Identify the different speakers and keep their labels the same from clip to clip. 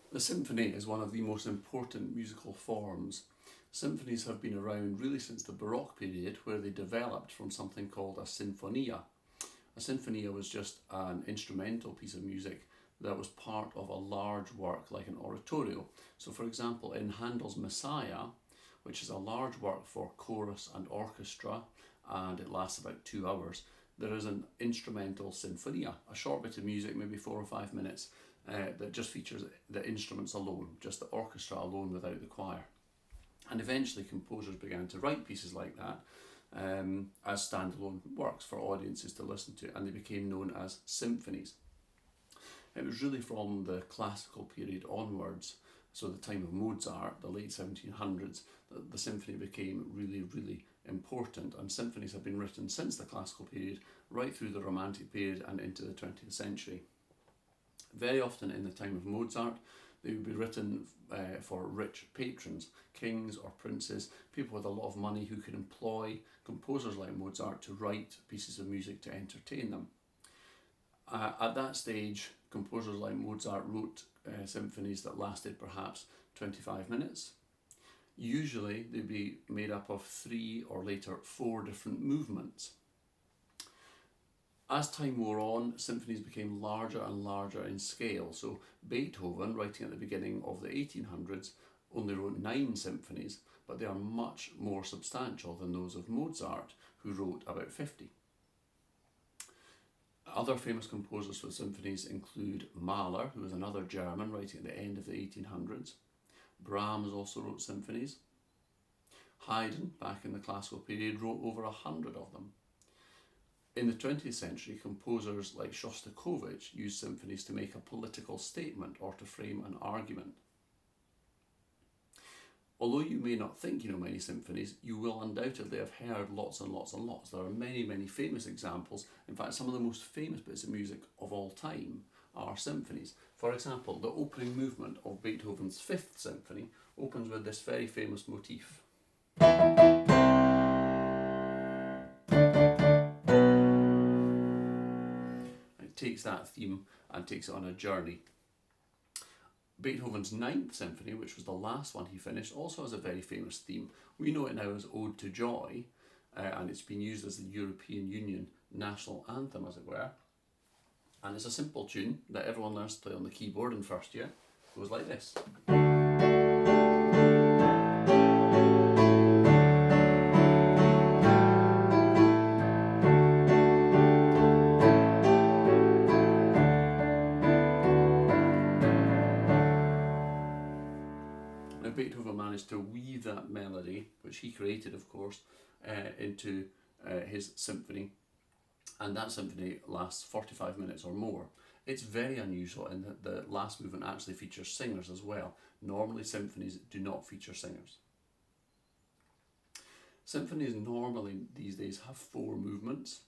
Speaker 1: The symphony is one of the most important musical forms. Symphonies have been around really since the Baroque period, where they developed from something called a sinfonia. A sinfonia was just an instrumental piece of music that was part of a large work like an oratorio. So, for example, in Handel's Messiah, which is a large work for chorus and orchestra, and it lasts about 2 hours, there is an instrumental sinfonia, a short bit of music, maybe 4 or 5 minutes, that just features the instruments alone, just the orchestra alone without the choir. And eventually composers began to write pieces like that as standalone works for audiences to listen to, and they became known as symphonies. It was really from the classical period onwards, so the time of Mozart, the late 1700s, that the symphony became really, really important, and symphonies have been written since the classical period right through the Romantic period and into the 20th century. Very often in the time of Mozart, they would be written for rich patrons, kings or princes, people with a lot of money who could employ composers like Mozart to write pieces of music to entertain them. At that stage, composers like Mozart wrote symphonies that lasted perhaps 25 minutes. Usually they'd be made up of 3 or later 4 different movements. As time wore on, symphonies became larger and larger in scale. So Beethoven, writing at the beginning of the 1800s, only wrote 9 symphonies, but they are much more substantial than those of Mozart, who wrote about 50. Other famous composers for symphonies include Mahler, who was another German, writing at the end of the 1800s. Brahms also wrote symphonies. Haydn, back in the classical period, wrote over 100 of them. In the 20th century, composers like Shostakovich used symphonies to make a political statement or to frame an argument. Although you may not think you know many symphonies, you will undoubtedly have heard lots and lots and lots. There are many, many famous examples. In fact, some of the most famous bits of music of all time are symphonies. For example, the opening movement of Beethoven's Fifth Symphony opens with this very famous motif. It takes that theme and takes it on a journey. Beethoven's Ninth Symphony, which was the last one he finished, also has a very famous theme. We know it now as Ode to Joy, and it's been used as the European Union national anthem, as it were. And it's a simple tune that everyone learns to play on the keyboard in first year. It goes like this. Now Beethoven managed to weave that melody, which he created of course, into his symphony, and that symphony lasts 45 minutes or more. It's very unusual in that the last movement actually features singers as well. Normally symphonies do not feature singers. Symphonies normally these days have 4 movements.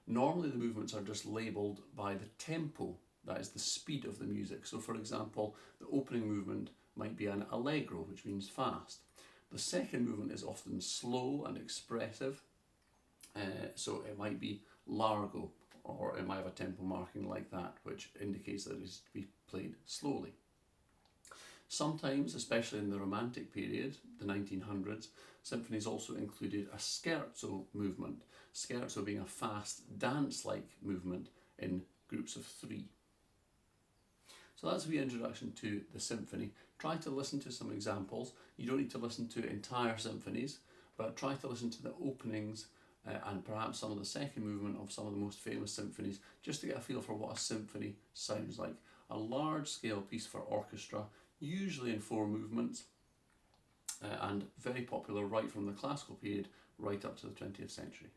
Speaker 1: Normally the movements are just labelled by the tempo, that is the speed of the music. So for example, the opening movement might be an allegro, which means fast. The second movement is often slow and expressive, so it might be largo, or it might have a tempo marking like that, which indicates that it is to be played slowly. Sometimes, especially in the Romantic period, the 1900s, symphonies also included a scherzo movement, scherzo being a fast dance-like movement in groups of 3. So that's the introduction to the symphony. Try to listen to some examples. You don't need to listen to entire symphonies, but try to listen to the openings and perhaps some of the second movement of some of the most famous symphonies, just to get a feel for what a symphony sounds like. A large-scale piece for orchestra, usually in 4 movements, and very popular right from the classical period right up to the 20th century.